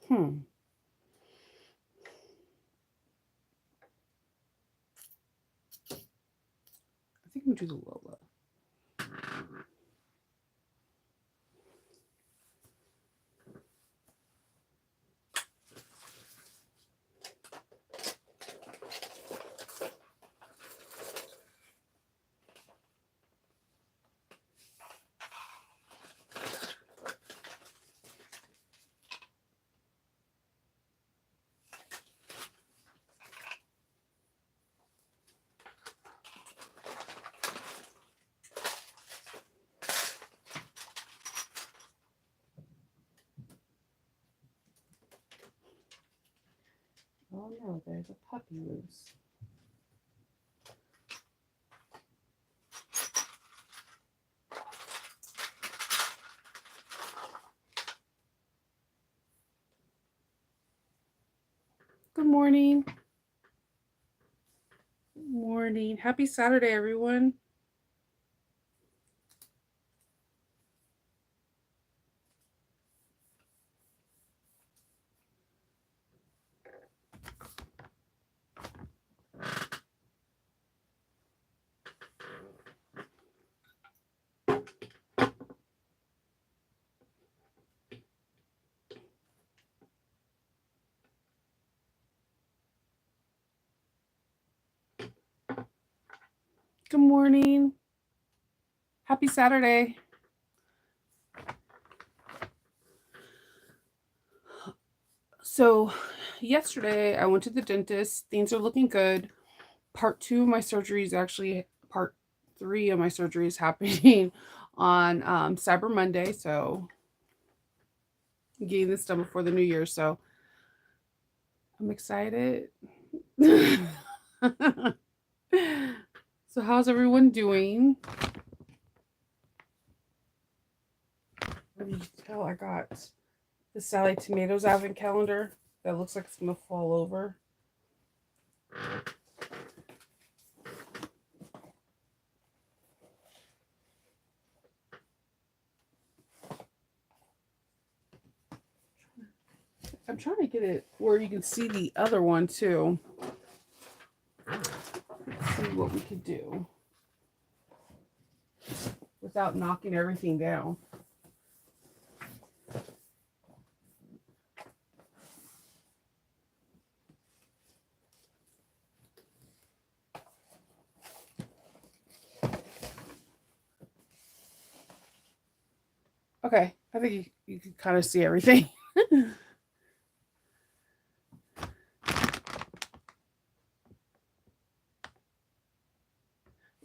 Hmm. I think I'm gonna do the Lola. Oh no, there's a puppy loose. Good morning. Good morning. Happy Saturday, everyone. Good morning. Happy Saturday. So, yesterday I went to the dentist. Things are looking good. Part two of my surgery is actually part three of my surgery is happening on Cyber Monday. So, getting this done before the new year. So, I'm excited. So, how's everyone doing? What you tell? I got the Sally Tomatoes advent calendar that looks like it's gonna fall over. I'm trying to get it where you can see the other one too. Let's see what we could do without knocking everything down. Okay, I think you can kind of see everything.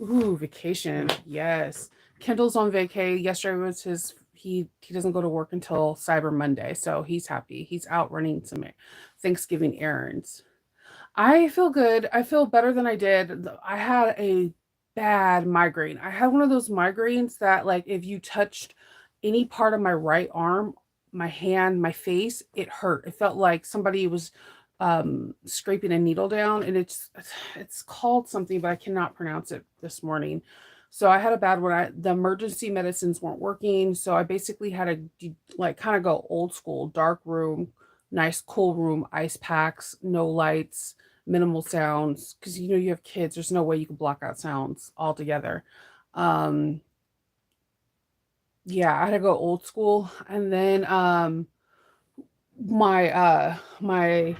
Ooh, vacation. Yes. Kendall's on vacay. Yesterday was his he doesn't go to work until Cyber Monday, so he's happy. He's out running some Thanksgiving errands. I feel good. I feel better than I did. I had a bad migraine. I had one of those migraines that like if you touched any part of my right arm, my hand, my face, it hurt. It felt like somebody was scraping a needle down, and it's called something, but I cannot pronounce it this morning. So I had a bad one. The emergency medicines weren't working, so I basically had to like kind of go old school, dark room, nice cool room, ice packs, no lights, minimal sounds, because you know you have kids. There's no way you can block out sounds altogether. Um, yeah, I had to go old school, and then my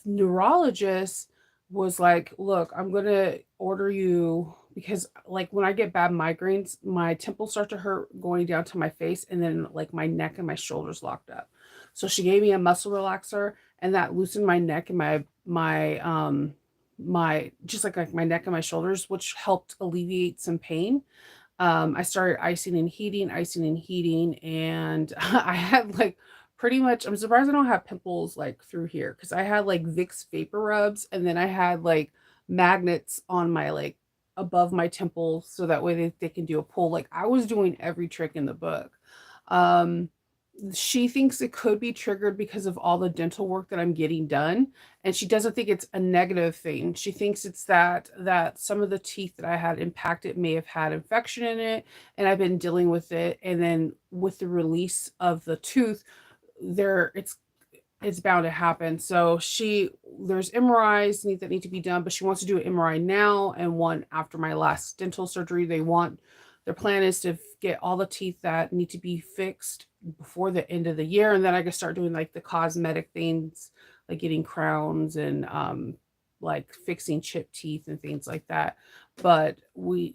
neurologist was like, "Look, I'm gonna order you." Because like when I get bad migraines, my temples start to hurt going down to my face, and then like my neck and my shoulders locked up. So she gave me a muscle relaxer, and that loosened my neck and my just like my neck and my shoulders, which helped alleviate some pain. I started icing and heating, and I had like pretty much. I'm surprised I don't have pimples like through here because I had like Vicks vapor rubs, and then I had like magnets on my like above my temples so that way they can do a pull. Like I was doing every trick in the book. Um, she thinks it could be triggered because of all the dental work that I'm getting done, and she doesn't think it's a negative thing. She thinks it's that some of the teeth that I had impacted may have had infection in it, and I've been dealing with it. And then with the release of the tooth, there it's bound to happen. So there's MRIs that need to be done, but she wants to do an MRI now and one after my last dental surgery. Their plan is to get all the teeth that need to be fixed before the end of the year, and then I can start doing like the cosmetic things, like getting crowns and like fixing chipped teeth and things like that. But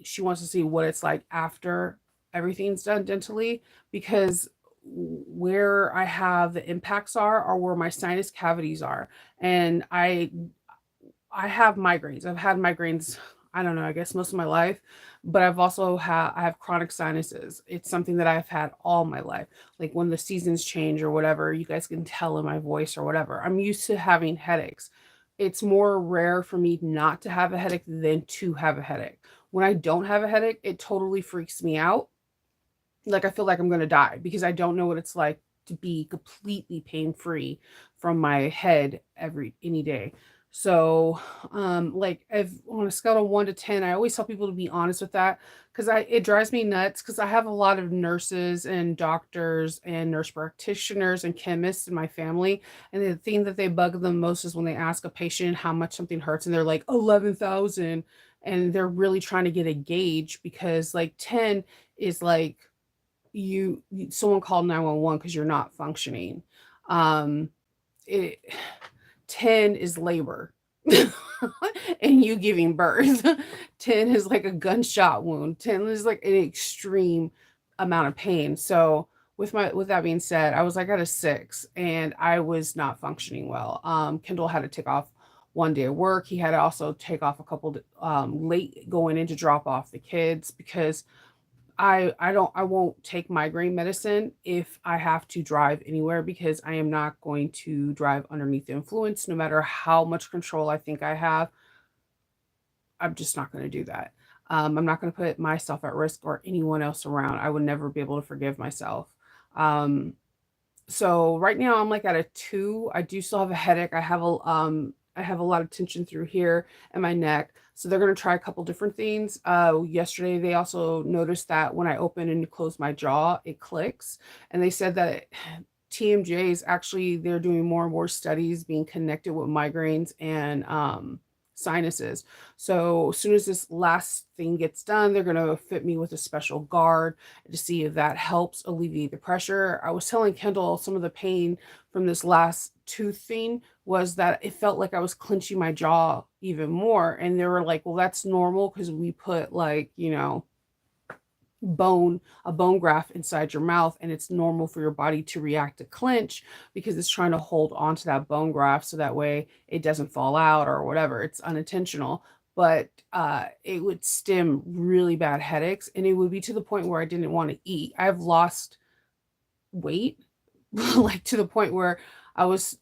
she wants to see what it's like after everything's done dentally, because where I have the impacts are where my sinus cavities are. And I have migraines. I've had migraines, I don't know, I guess most of my life, but I have chronic sinuses. It's something that I've had all my life. Like when the seasons change or whatever, you guys can tell in my voice or whatever. I'm used to having headaches. It's more rare for me not to have a headache than to have a headache. When I don't have a headache, it totally freaks me out. Like I feel like I'm going to die because I don't know what it's like to be completely pain free from my head any day. So, like if on a scale of 1 to 10, I always tell people to be honest with that, because it drives me nuts because I have a lot of nurses and doctors and nurse practitioners and chemists in my family, and the thing that they bug them most is when they ask a patient how much something hurts, and they're like 11,000, and they're really trying to get a gauge because like 10 is like someone called 911 because you're not functioning. Um, it 10 is labor and you giving birth. 10 is like a gunshot wound. 10 is like an extreme amount of pain. So with that being said, I was like at a 6 and I was not functioning well. Kendall had to take off 1 day of work. He had to also take off a couple late going in to drop off the kids because I won't take migraine medicine if I have to drive anywhere, because I am not going to drive underneath the influence no matter how much control I think I have. I'm just not going to do that. I'm not going to put myself at risk or anyone else around. I would never be able to forgive myself. Um, so right now I'm like at a 2. I do still have a headache. I have a lot of tension through here and my neck. So they're going to try a couple different things. Yesterday they also noticed that when I open and close my jaw, it clicks. And they said that TMJ is actually, they're doing more and more studies being connected with migraines and sinuses. So as soon as this last thing gets done, they're going to fit me with a special guard to see if that helps alleviate the pressure. I was telling Kendall some of the pain from this last tooth thing was that it felt like I was clenching my jaw even more. And they were like, well, that's normal because we put like, a bone graft inside your mouth, and it's normal for your body to react to clench because it's trying to hold on to that bone graft so that way it doesn't fall out or whatever. It's unintentional, but it would stem really bad headaches, and it would be to the point where I didn't want to eat. I've lost weight like to the point where I was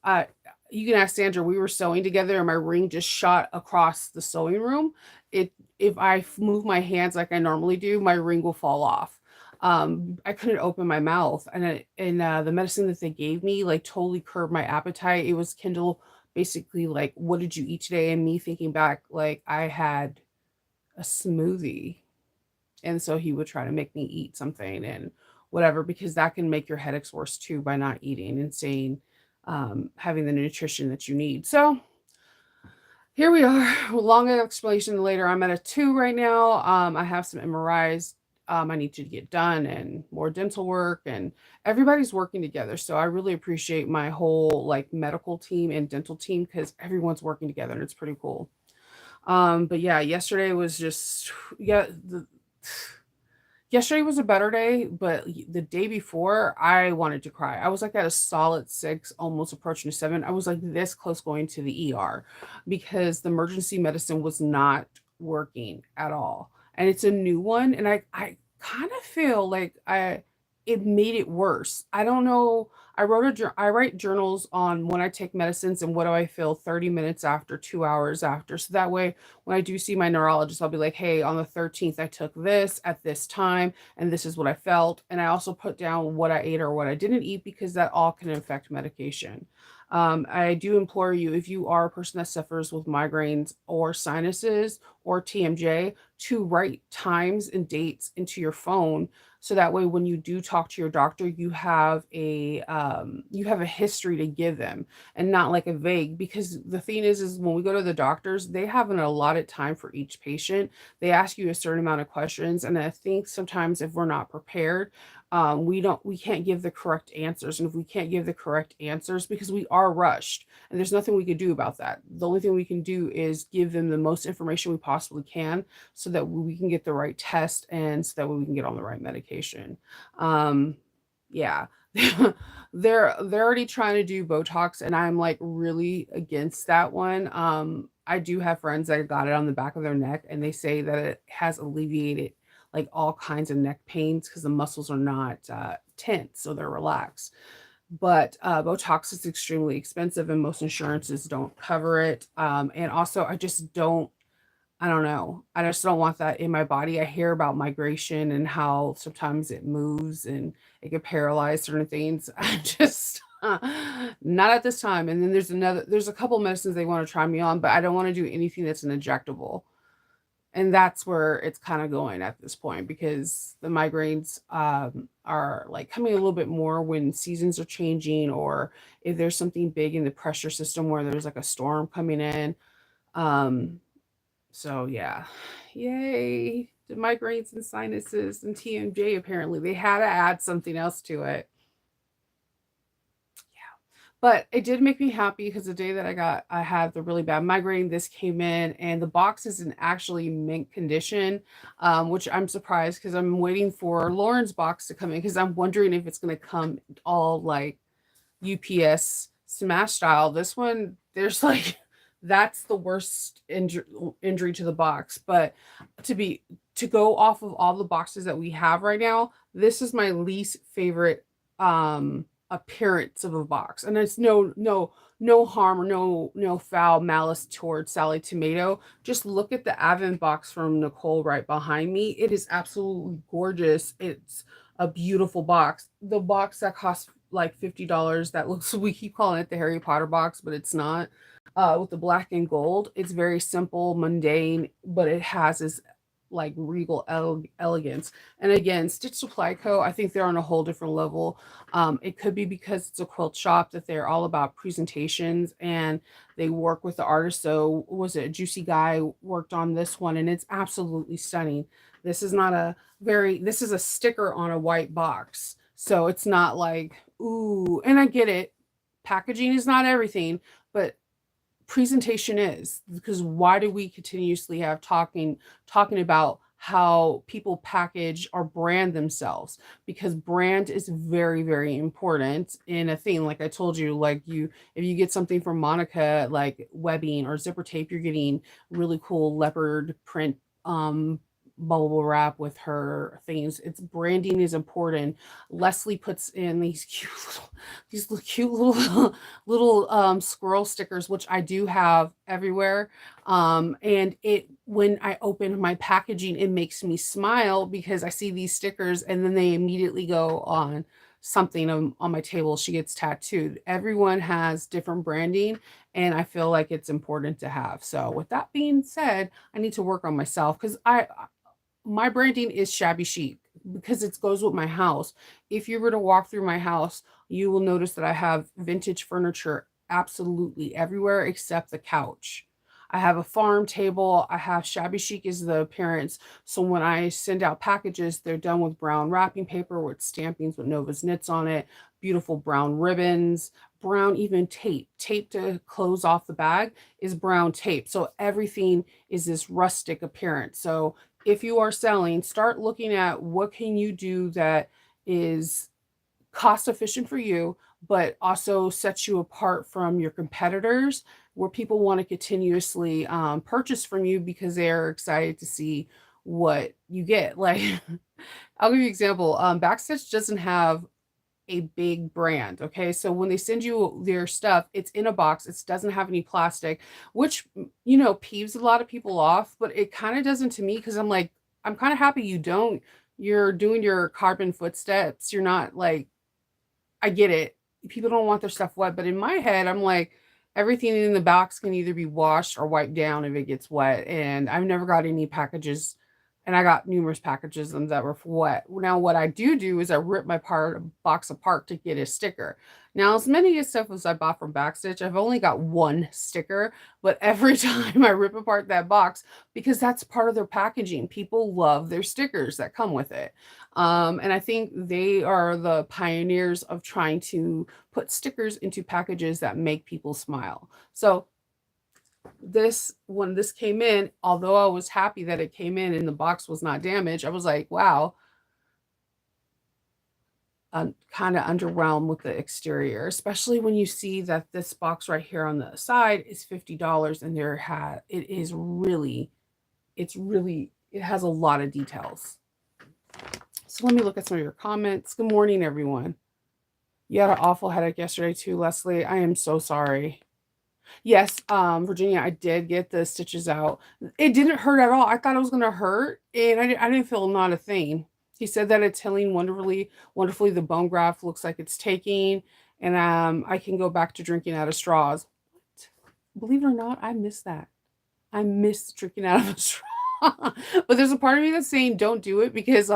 you can ask Sandra, we were sewing together and my ring just shot across the sewing room. It If I move my hands like I normally do, my ring will fall off. I couldn't open my mouth, and the medicine that they gave me like totally curbed my appetite. It was Kindle basically like, what did you eat today? And me thinking back, like I had a smoothie. And so he would try to make me eat something and whatever, because that can make your headaches worse too by not eating and staying, having the nutrition that you need. So here we are. Long explanation later. I'm at a 2 right now. I have some MRIs I need to get done and more dental work, and everybody's working together. So I really appreciate my whole like medical team and dental team because everyone's working together and it's pretty cool. But yeah, yesterday was just yeah, yesterday was a better day, but the day before, I wanted to cry. I was like at a solid 6, almost approaching a 7. I was like this close going to the ER because the emergency medicine was not working at all. And it's a new one, and I kind of feel like it made it worse. I don't know. I write journals on when I take medicines and what do I feel 30 minutes after, 2 hours after. So that way when I do see my neurologist, I'll be like, hey, on the 13th, I took this at this time, and this is what I felt. And I also put down what I ate or what I didn't eat because that all can affect medication. I do implore you, if you are a person that suffers with migraines or sinuses or TMJ, to write times and dates into your phone, so that way when you do talk to your doctor, you have a history to give them, and not like a vague. Because the thing is when we go to the doctors, they have an allotted time for each patient. They ask you a certain amount of questions, and I think sometimes if we're not prepared, we can't give the correct answers. And if we can't give the correct answers, because we are rushed, and there's nothing we can do about that. The only thing we can do is give them the most information we possibly can, so that we can get the right test, and so that way we can get on the right medication. um yeah. They're already trying to do Botox, and I'm like really against that one. I do have friends that got it on the back of their neck, and they say that it has alleviated like all kinds of neck pains because the muscles are not tense, so they're relaxed. But Botox is extremely expensive, and most insurances don't cover it. And also, I don't know. I just don't want that in my body. I hear about migration and how sometimes it moves and it can paralyze certain things. I just not at this time. And then there's a couple medicines they want to try me on, but I don't want to do anything that's an injectable. And that's where it's kind of going at this point, because the migraines are like coming a little bit more when seasons are changing, or if there's something big in the pressure system where there's like a storm coming in. Um, so yeah, yay. The migraines and sinuses and TMJ, apparently. They had to add something else to it. But it did make me happy because the day that I had the really bad migraine, this came in, and the box is in actually mint condition, which I'm surprised because I'm waiting for Lauren's box to come in, because I'm wondering if it's going to come all like UPS smash style. This one, there's like, that's the worst injury to the box. But to be to go off of all the boxes that we have right now, this is my least favorite appearance of a box. And it's no harm or no foul malice towards Sally Tomato. Just look at the Advent box from Nicole right behind me. It is absolutely gorgeous. It's a beautiful box. The box that costs like $50, that looks, we keep calling it the Harry Potter box, but it's not. With the black and gold, it's very simple, mundane, but it has this like regal elegance. And again, Stitch Supply Co., I think they're on a whole different level. It could be because it's a quilt shop that they're all about presentations, and they work with the artist. So was it Juicy Guy worked on this one, and it's absolutely stunning. This is not a this is a sticker on a white box. So it's not like, ooh, and I get it. Packaging is not everything, but presentation is. Because why do we continuously have talking about how people package or brand themselves? Because brand is very, very important in a thing. Like I told you, like, you if you get something from Monica, like webbing or zipper tape, you're getting really cool leopard print bubble wrap with her things. It's branding is important. Leslie puts in these cute little little squirrel stickers, which I do have everywhere. And it when I open my packaging, it makes me smile because I see these stickers, and then they immediately go on something on my table. She gets tattooed. Everyone has different branding, and I feel like it's important to have. So with that being said, I need to work on myself, because I my branding is shabby chic, because it goes with my house. If you were to walk through my house, you will notice that I have vintage furniture absolutely everywhere except the couch. I have a farm table. I have shabby chic is the appearance. So when I send out packages, they're done with brown wrapping paper with stampings with Nova's Knits on it, beautiful brown ribbons, brown even tape. Tape to close off the bag is brown tape. So everything is this rustic appearance. So if you are selling, start looking at what can you do that is cost efficient for you, but also sets you apart from your competitors, where people want to continuously purchase from you because they're excited to see what you get. Like, I'll give you an example. Backstitch doesn't have a big brand. Okay. So when they send you their stuff, it's in a box. It doesn't have any plastic, which, peeves a lot of people off, but it kind of doesn't to me, because I'm like, I'm kind of happy you don't. You're doing your carbon footsteps. You're not like, I get it. people don't want their stuff wet. But in my head, I'm like, everything in the box can either be washed or wiped down if it gets wet. And I've never got any packages, and I got numerous packages of them that were wet. Now, what I do is I rip my box apart to get a sticker. Now, as many as stuff as I bought from Backstitch, I've only got one sticker, but every time I rip apart that box, because that's part of their packaging, people love their stickers that come with it. And I think they are the pioneers of trying to put stickers into packages that make people smile. So when this came in, although I was happy that it came in and the box was not damaged, I was like, wow, I'm kind of underwhelmed with the exterior, especially when you see that this box right here on the side is $50 and it has a lot of details. So let me look at some of your comments. Good morning, everyone. You had an awful headache yesterday too, Leslie. I am so sorry. Yes, Virginia, I did get the stitches out. It didn't hurt at all. I thought it was gonna hurt, and I didn't feel not a thing. He said that it's healing wonderfully. Wonderfully, the bone graft looks like it's taking, and I can go back to drinking out of straws. Believe it or not, I miss that. I miss drinking out of a straw. But there's a part of me that's saying don't do it because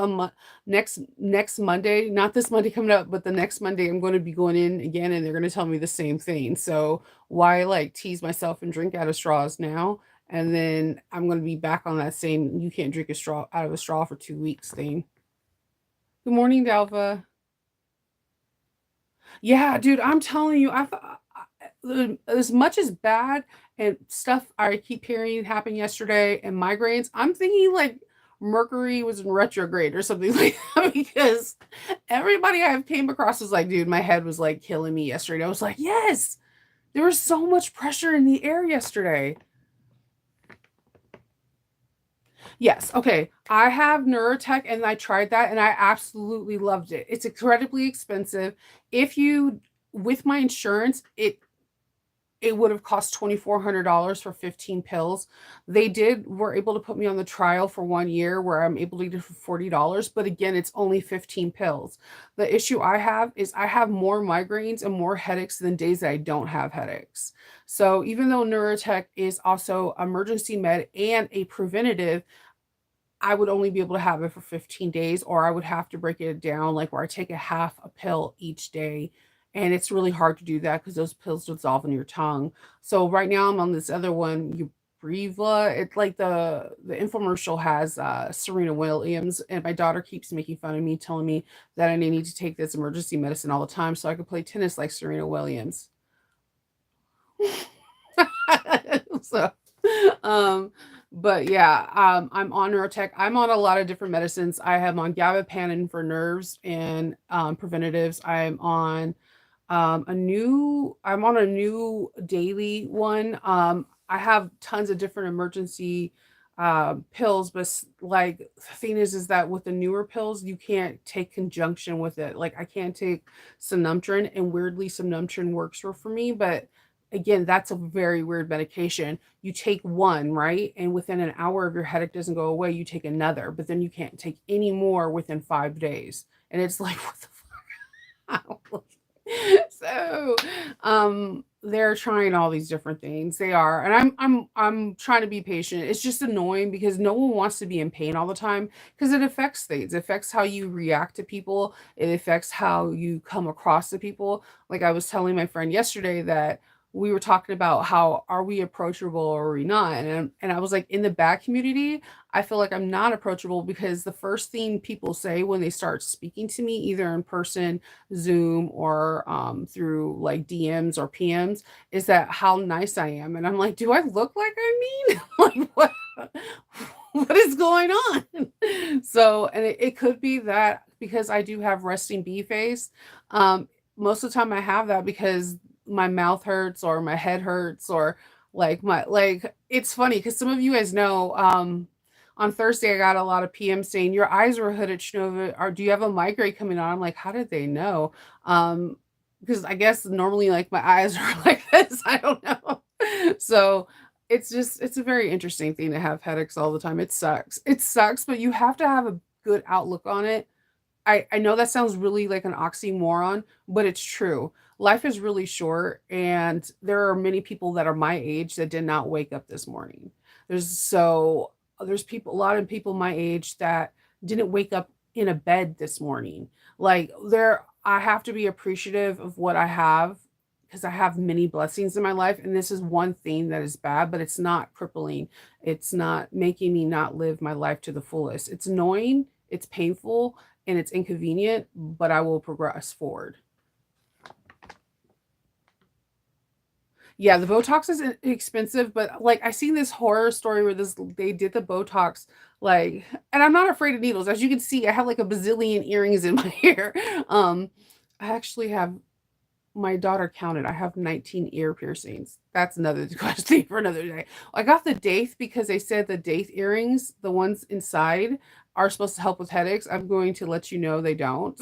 next Monday, not this Monday coming up, but the next Monday, I'm going to be going in again, and they're going to tell me the same thing. So why like tease myself and drink out of straws now? And then I'm going to be back on that same you can't drink a straw out of a straw for 2 weeks thing. Good morning, Dalva. Yeah, dude, I'm telling you, as much as bad and stuff I keep hearing happened yesterday and migraines, I'm thinking like Mercury was in retrograde or something like that because everybody I've came across was like, dude, my head was like killing me yesterday. I was like, yes, there was so much pressure in the air yesterday. Yes. Okay. I have Neurotech and I tried that and I absolutely loved it. It's incredibly expensive. If you, with my insurance, it would have cost $2,400 for 15 pills. Were able to put me on the trial for 1 year where I'm able to get it for $40. But again, it's only 15 pills. The issue I have is I have more migraines and more headaches than days that I don't have headaches. So even though Neurotech is also emergency med and a preventative, I would only be able to have it for 15 days, or I would have to break it down, like where I take a half a pill each day. And it's really hard to do that because those pills dissolve in your tongue. So right now I'm on this other one, Ubreva. It's like the infomercial has Serena Williams, and my daughter keeps making fun of me, telling me that I need to take this emergency medicine all the time so I could play tennis like Serena Williams. So, um, but yeah, I'm on Neurotech. I'm on a lot of different medicines. I am on gabapentin for nerves and preventatives. I'm on a new daily one. I have tons of different emergency pills, but like the thing is that with the newer pills, you can't take conjunction with it. Like I can't take Somnutrin, and weirdly, Somnutrin works for me, but again, that's a very weird medication. You take one, right? And within an hour, if your headache doesn't go away, you take another, but then you can't take any more within 5 days. And it's like, what the fuck? So they're trying all these different things. They are. And I'm trying to be patient. It's just annoying because no one wants to be in pain all the time because it affects things. It affects how you react to people. It affects how you come across to people. Like I was telling my friend yesterday that we were talking about how are we approachable or are we not? And I was like, in the bad community, I feel like I'm not approachable because the first thing people say when they start speaking to me, either in person, Zoom, or through like DMs or PMs, is that how nice I am. And I'm like, do I look like I mean? Like what is going on? So, and it could be that because I do have resting bee face. Most of the time I have that because my mouth hurts or my head hurts or like it's funny because some of you guys know on Thursday I got a lot of PM saying your eyes were hooded, Shnova, or do you have a migraine coming on? I'm like, how did they know? Because I guess normally like my eyes are like this. I don't know. So it's a very interesting thing to have headaches all the time. It sucks. It sucks, but you have to have a good outlook on it I know that sounds really like an oxymoron, but it's true. Life is really short, and there are many people that are my age that did not wake up this morning. There's people, a lot of people my age that didn't wake up in a bed this morning. Like I have to be appreciative of what I have because I have many blessings in my life, and this is one thing that is bad, but it's not crippling. It's not making me not live my life to the fullest. It's annoying, it's painful, and it's inconvenient, but I will progress forward. Yeah, the Botox is expensive, but like I seen this horror story where this they did the Botox like, and I'm not afraid of needles. As you can see, I have like a bazillion earrings in my hair. Um, I actually have my daughter counted. I have 19 ear piercings. That's another question for another day. I got the Daith because they said the Daith earrings, the ones inside, are supposed to help with headaches. I'm going to let you know they don't.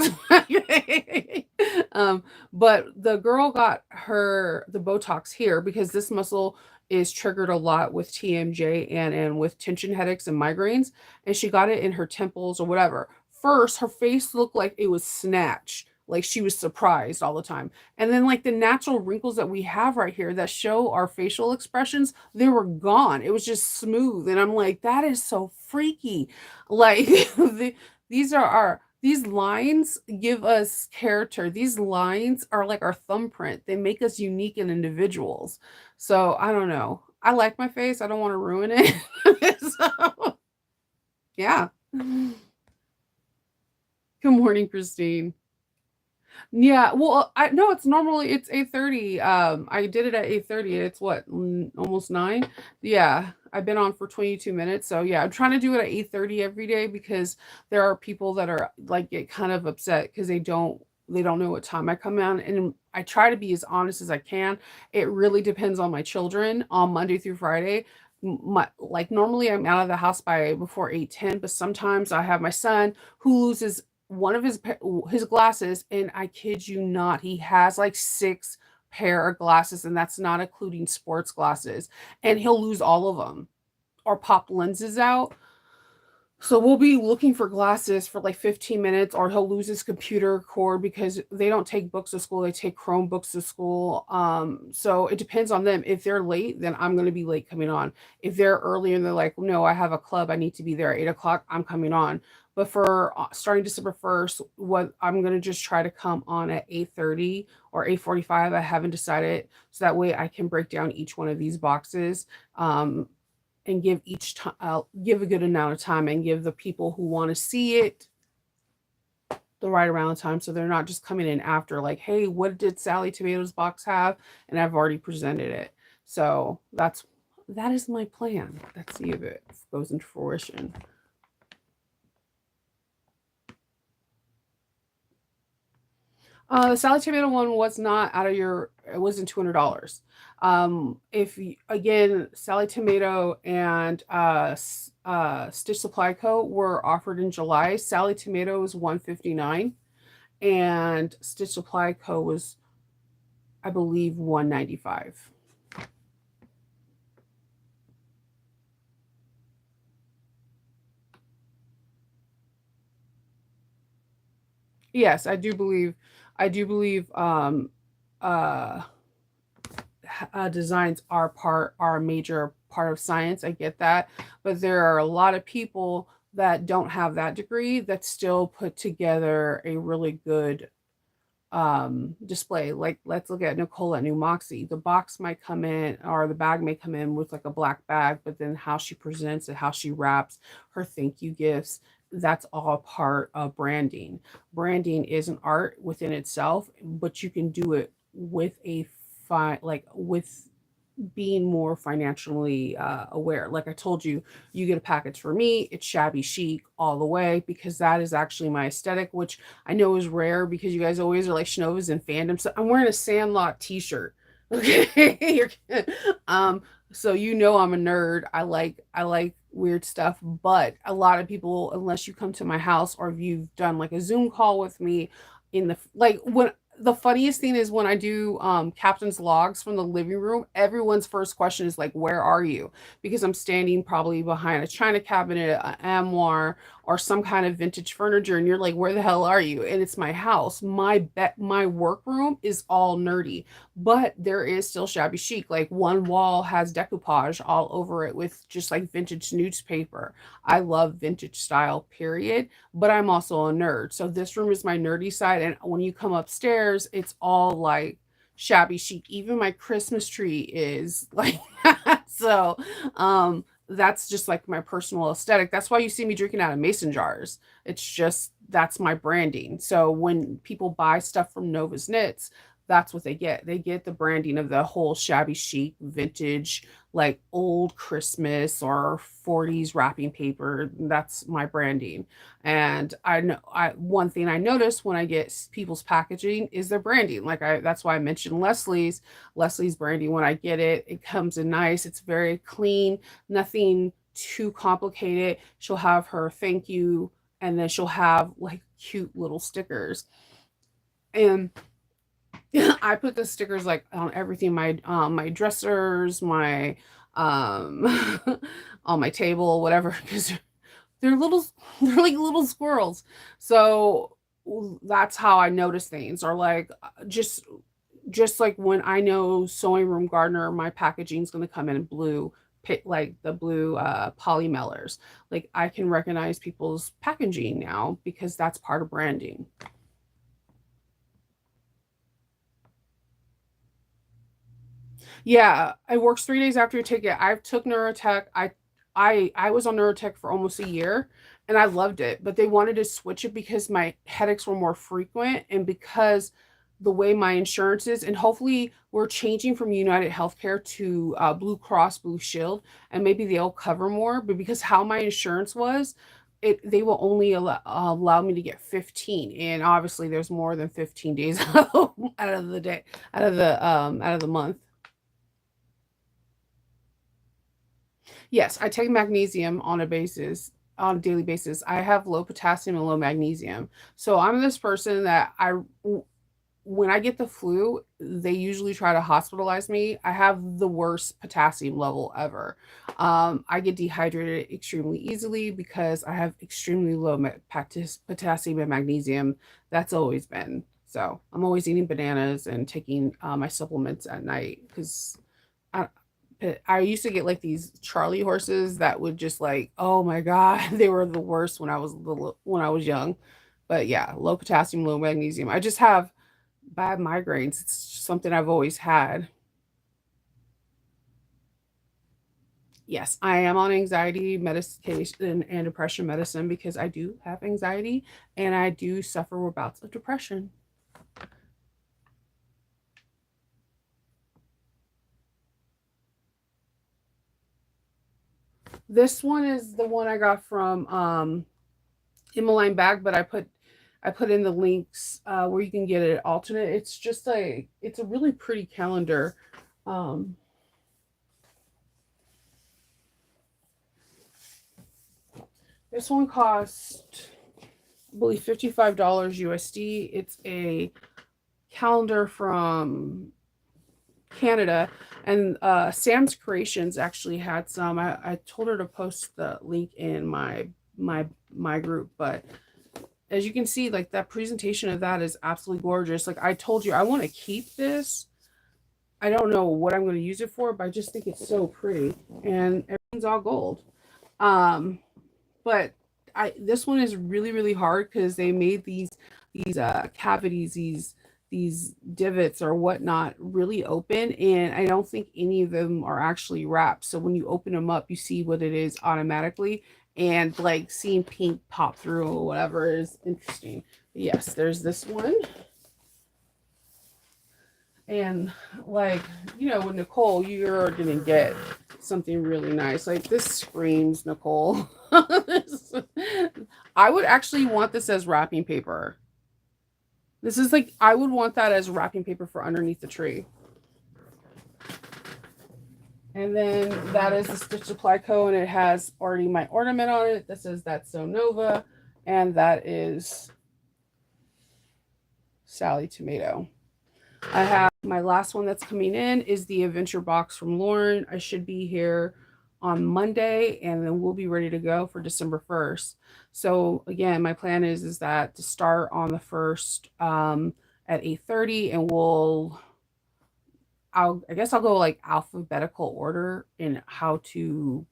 um, but the girl got her the Botox here because this muscle is triggered a lot with TMJ and with tension headaches and migraines, and she got it in her temples or whatever. First, her face looked like it was snatched, like she was surprised all the time. And then like the natural wrinkles that we have right here that show our facial expressions, they were gone. It was just smooth. And I'm like, that is so freaky. Like these are our these lines give us character. These lines are like our thumbprint. They make us unique and individuals. So I don't know. I like my face. I don't want to ruin it. So, yeah. Good morning, Christine. Yeah, well, I no, it's normally it's 8:30. I did it at 8:30. It's what, almost 9? Yeah, I've been on for 22 minutes. So yeah, I'm trying to do it at 8:30 every day because there are people that are like get kind of upset because they don't know what time I come on, and I try to be as honest as I can. It really depends on my children on Monday through Friday. My like normally I'm out of the house by before 8:10, but sometimes I have my son who loses one of his glasses, and I kid you not, he has like 6 pair of glasses, and that's not including sports glasses, and he'll lose all of them or pop lenses out. So we'll be looking for glasses for like 15 minutes, or he'll lose his computer cord because they don't take books to school, they take Chromebooks to school. So it depends on them. If they're late, then I'm going to be late coming on. If they're early and they're like, no, I have a club, I need to be there at 8 o'clock, I'm coming on. But for starting December 1st, what I'm going to just try to come on at 8:30 or 8:45. I haven't decided. So that way I can break down each one of these boxes. And give each time give a good amount of time and give the people who want to see it the right amount of time so they're not just coming in after like, hey, what did Sally Tomatoes box have, and I've already presented it. So that is my plan. Let's see if it goes into fruition. The salad tomato one was not out of your. It wasn't $200. If you, again, salad tomato and Stitch Supply Co. were offered in July. Salad tomato was 159, and Stitch Supply Co. was, I believe, 195. Yes, I do believe. I do believe. Uh, Designs are a major part of science. I get that, but there are a lot of people that don't have that degree that still put together a really good display. Like let's look at Nicole at New Moxie. The box might come in, or the bag may come in with like a black bag, but then how she presents it, how she wraps her thank you gifts, that's all part of branding. Branding is an art within itself, but you can do it with a like with being more financially aware. Like I told you, you get a package for me, it's shabby chic all the way because that is actually my aesthetic, which I know is rare because you guys always are like Schnovas and fandom. So I'm wearing a Sandlot t-shirt. Okay. um, so you know I'm a nerd. I like weird stuff, but a lot of people, unless you come to my house or if you've done like a Zoom call with me in the like when the funniest thing is when I do captain's logs from the living room, everyone's first question is like, "Where are you?" Because I'm standing probably behind a china cabinet, an armoire, or some kind of vintage furniture, and you're like, where the hell are you? And it's my house. My workroom is all nerdy, but there is still shabby chic. Like one wall has decoupage all over it with just like vintage newspaper. I love vintage style, period, but I'm also a nerd. So this room is my nerdy side, and when you come upstairs, it's all like shabby chic. Even my Christmas tree is like so that's just like my personal aesthetic. That's why you see me drinking out of mason jars. It's just that's my branding. So when people buy stuff from Nova's Knits, that's what they get. They get the branding of the whole shabby chic, vintage, like old Christmas or 40s wrapping paper. That's my branding. And I know I one thing I notice when I get people's packaging is their branding. Like I that's why I mentioned Leslie's branding. When I get it, it comes in nice. It's very clean, nothing too complicated. She'll have her thank you, and then she'll have like cute little stickers. And I put the stickers like on everything, my dressers, my um on my table, whatever, because they're little they're like little squirrels. So that's how I notice things. Or like just like when I know Sewing Room Gardener, my packaging is going to come in blue, like the blue poly mailers. Like I can recognize people's packaging now because that's part of branding. Yeah, it works 3 days after you take it. I took Neurotech. I was on Neurotech for almost a year, and I loved it. But they wanted to switch it because my headaches were more frequent, and because the way my insurance is, and hopefully we're changing from United Healthcare to Blue Cross Blue Shield, and maybe they'll cover more. But because how my insurance was, they will only allow me to get 15, and obviously there's more than 15 days out of the day, out of the month. Yes, I take magnesium on a daily basis. I have low potassium and low magnesium. So I'm this person that when I get the flu, they usually try to hospitalize me. I have the worst potassium level ever. I get dehydrated extremely easily because I have extremely low potassium and magnesium. That's always been. So I'm always eating bananas and taking my supplements at night because I used to get like these Charlie horses that would just like, oh my God, they were the worst when I was young. But yeah, low potassium, low magnesium. I just have bad migraines. It's something I've always had. Yes, I am on anxiety medication and depression medicine because I do have anxiety and I do suffer with bouts of depression. This one is the one I got from Emmeline Bag, but I put in the links where you can get it alternate. It's just like it's a really pretty calendar. Um, this one cost, I believe, $55 USD. It's a calendar from Canada, and Sam's Creations actually had some. I told her to post the link in my group, but as you can see, like that presentation of that is absolutely gorgeous. Like I told you, I want to keep this. I don't know what I'm going to use it for, but I just think it's so pretty, and everything's all gold. Um, but I this one is really hard because they made these cavities, these divots or whatnot really open, and I don't think any of them are actually wrapped. So when you open them up, you see what it is automatically, and like seeing pink pop through or whatever is interesting. Yes, there's this one. And like, with Nicole, you're gonna get something really nice. Like this screams Nicole. I would actually want this as wrapping paper. This is like I would want that as wrapping paper for underneath the tree. And then that is the Stitch Supply Co. and it has already my ornament on it that says that's so Nova. And that is Sally Tomato. I have my last one that's coming in is the Adventure Box from Lauren. I should be here on Monday, and then we'll be ready to go for December 1st. So again, my plan is that to start on the 1st at 8:30, and I guess I'll go like alphabetical order in how to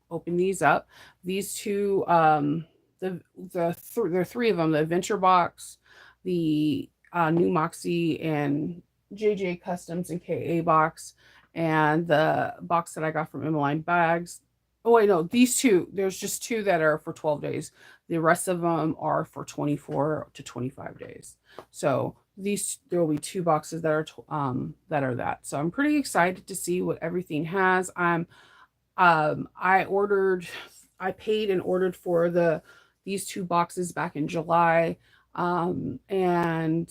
open these up. These two, there are three of them: the Adventure Box, the New Moxie, and JJ Customs and KA box, and the box that I got from Emmeline Bags. Oh wait, no, these two. There's just two that are for 12 days. The rest of them are for 24 to 25 days. So there will be two boxes that are that. So I'm pretty excited to see what everything has. I ordered, I paid and ordered for these two boxes back in July. And I'm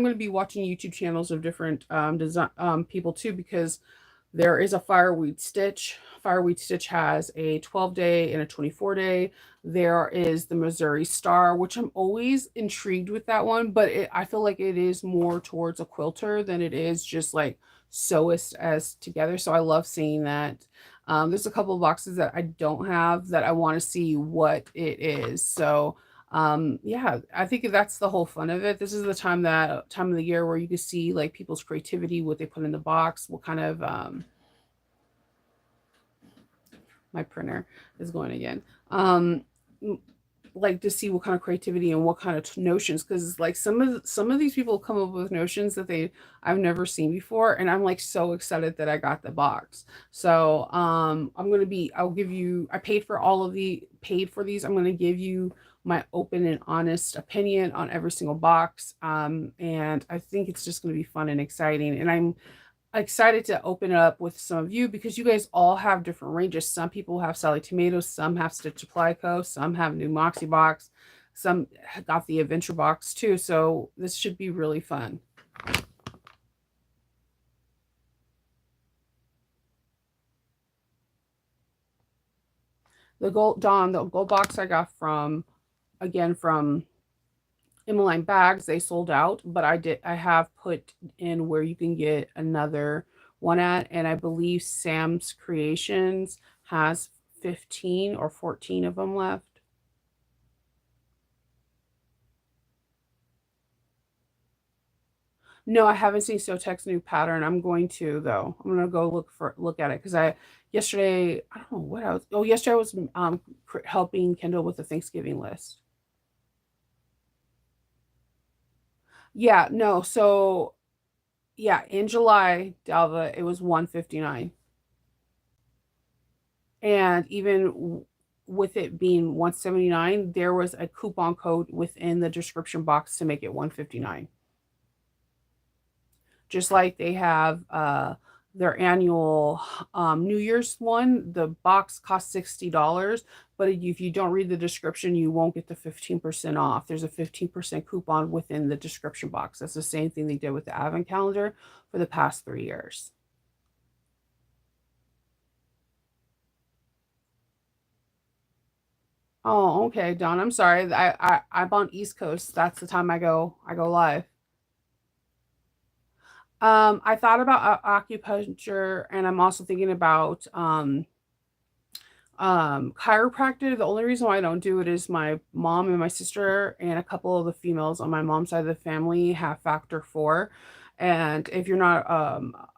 going to be watching YouTube channels of different design people too, because there is a Fireweed Stitch. Fireweed Stitch has a 12-day and a 24-day. There is the Missouri Star, which I'm always intrigued with that one, but I feel like it is more towards a quilter than it is just like sewist as together. So I love seeing that. There's a couple of boxes that I don't have that I want to see what it is. So yeah, I think that's the whole fun of it. This is the time of the year where you can see like people's creativity, what they put in the box, what kind of my printer is going again. Like to see what kind of creativity and what kind of notions, because like some of these people come up with notions that I've never seen before, and I'm like so excited that I got the box. So I'll give you, I paid for these. I'm gonna give you my open and honest opinion on every single box. And I think it's just gonna be fun and exciting, and I'm excited to open it up with some of you because you guys all have different ranges. Some people have Sally Tomatoes, some have Stitch Supply Co., some have New Moxie box, some got the Adventure box too. So this should be really fun. The gold box I got from Emmeline Bags. They sold out, but I have put in where you can get another one at, and I believe Sam's Creations has 15 or 14 of them left. No, I haven't seen Sotek's new pattern. I'm going to though. I'm gonna go look at it because I yesterday I don't know what I was. Oh, yesterday I was helping Kendall with the Thanksgiving list. Yeah, no. So yeah, in July, Dalva, it was 159. And even with it being 179, there was a coupon code within the description box to make it 159. Just like they have their annual New Year's one, the box costs $60, but if you don't read the description, you won't get the 15% off. There's a 15% coupon within the description box. That's the same thing they did with the Advent calendar for the past 3 years. Oh, okay, Don. I'm sorry. I'm on East Coast. That's the time I go live. I thought about acupuncture, and I'm also thinking about chiropractor. The only reason why I don't do it is my mom and my sister and a couple of the females on my mom's side of the family have factor 4. And if you're not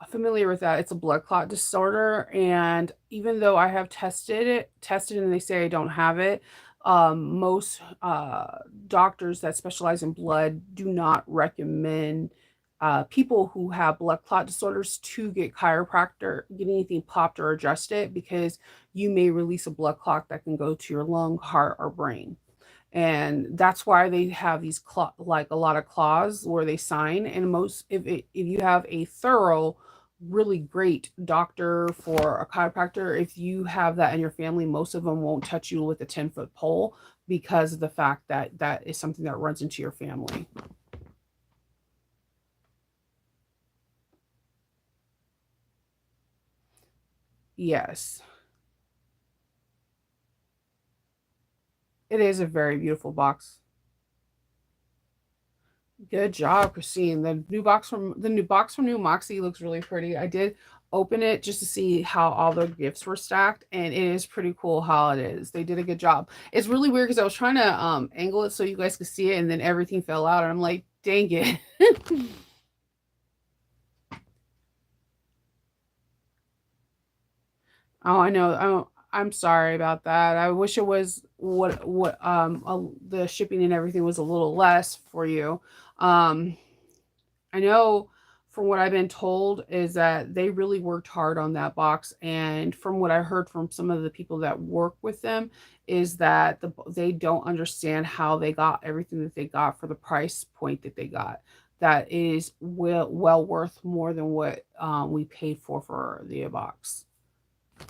familiar with that, it's a blood clot disorder. And even though I have tested and they say I don't have it, most doctors that specialize in blood do not recommend people who have blood clot disorders to get anything popped or adjusted, because you may release a blood clot that can go to your lung, heart, or brain. And that's why they have these like a lot of clause where they sign. And if you have a thorough, really great doctor for a chiropractor, if you have that in your family, most of them won't touch you with a 10-foot pole, because of the fact that that is something that runs into your family. Yes, it is a very beautiful box. Good job, Christine. The new box from New Moxie looks really pretty. I did open it just to see how all the gifts were stacked, and it is pretty cool how it is. They did a good job. It's really weird because I was trying to angle it so you guys could see it, and then everything fell out, and I'm like, dang it. Oh, I know. Oh, I'm sorry about that. I wish it was the shipping and everything was a little less for you. Um I know from what I've been told is that they really worked hard on that box, and from what I heard from some of the people that work with them is that they don't understand how they got everything that they got for the price point that they got. That is well worth more than what we paid for the box.